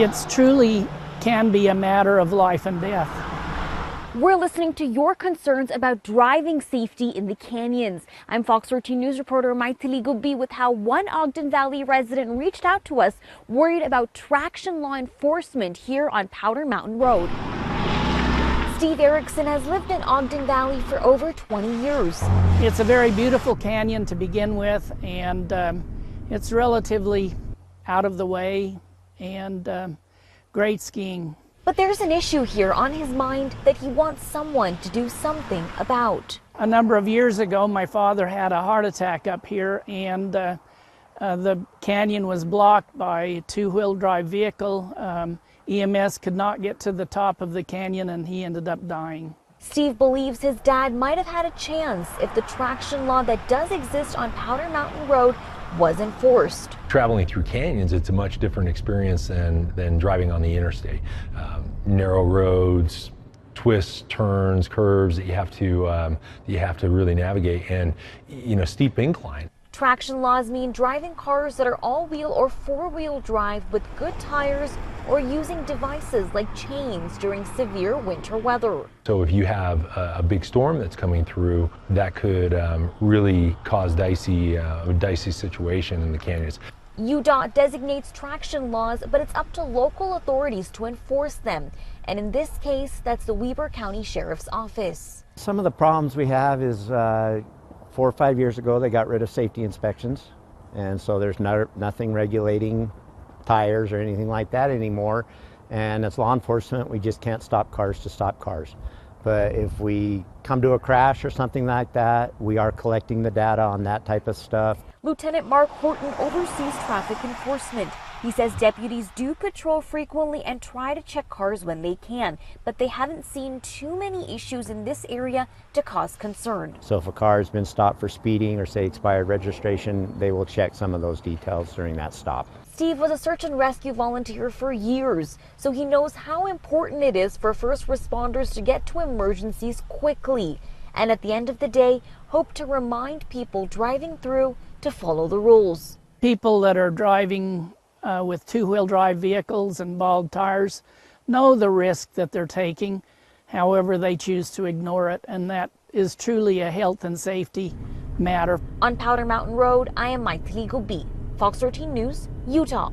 It's truly can be a matter of life and death. We're listening to your concerns about driving safety in the canyons. I'm Fox 13 News reporter Maitili Gubbi with how one Ogden Valley resident reached out to us worried about traction law enforcement here on Powder Mountain Road. Steve Erickson has lived in Ogden Valley for over 20 years. It's a very beautiful canyon to begin with, and it's relatively out of the way and great skiing. But there's an issue here on his mind that he wants someone to do something about. A number of years ago, my father had a heart attack up here, and the canyon was blocked by a two-wheel drive vehicle. EMS could not get to the top of the canyon, and he ended up dying. Steve believes his dad might have had a chance if the traction law that does exist on Powder Mountain Road was enforced. Traveling through canyons, it's a much different experience than driving on the interstate. Narrow roads, twists, turns, curves that you have to really navigate, and steep incline. Traction laws mean driving cars that are all-wheel or four-wheel drive with good tires or using devices like chains during severe winter weather. So if you have a big storm that's coming through, that could really cause a dicey situation in the canyons. UDOT designates traction laws, but it's up to local authorities to enforce them. And in this case, that's the Weber County Sheriff's Office. Some of the problems we have is 4 or 5 years ago, they got rid of safety inspections. And so there's nothing regulating tires or anything like that anymore. And as law enforcement, we just can't stop cars to stop cars. But if we come to a crash or something like that, we are collecting the data on that type of stuff. Lieutenant Mark Horton oversees traffic enforcement. He says deputies do patrol frequently and try to check cars when they can, but they haven't seen too many issues in this area to cause concern. So if a car has been stopped for speeding or say expired registration, they will check some of those details during that stop. Steve was a search and rescue volunteer for years, so he knows how important it is for first responders to get to emergencies quickly. And at the end of the day, hope to remind people driving through to follow the rules. People that are driving with two-wheel drive vehicles and bald tires know the risk that they're taking. However, they choose to ignore it, and that is truly a health and safety matter. On Powder Mountain Road, I am Maitili Gubbi, Fox 13 News, Utah.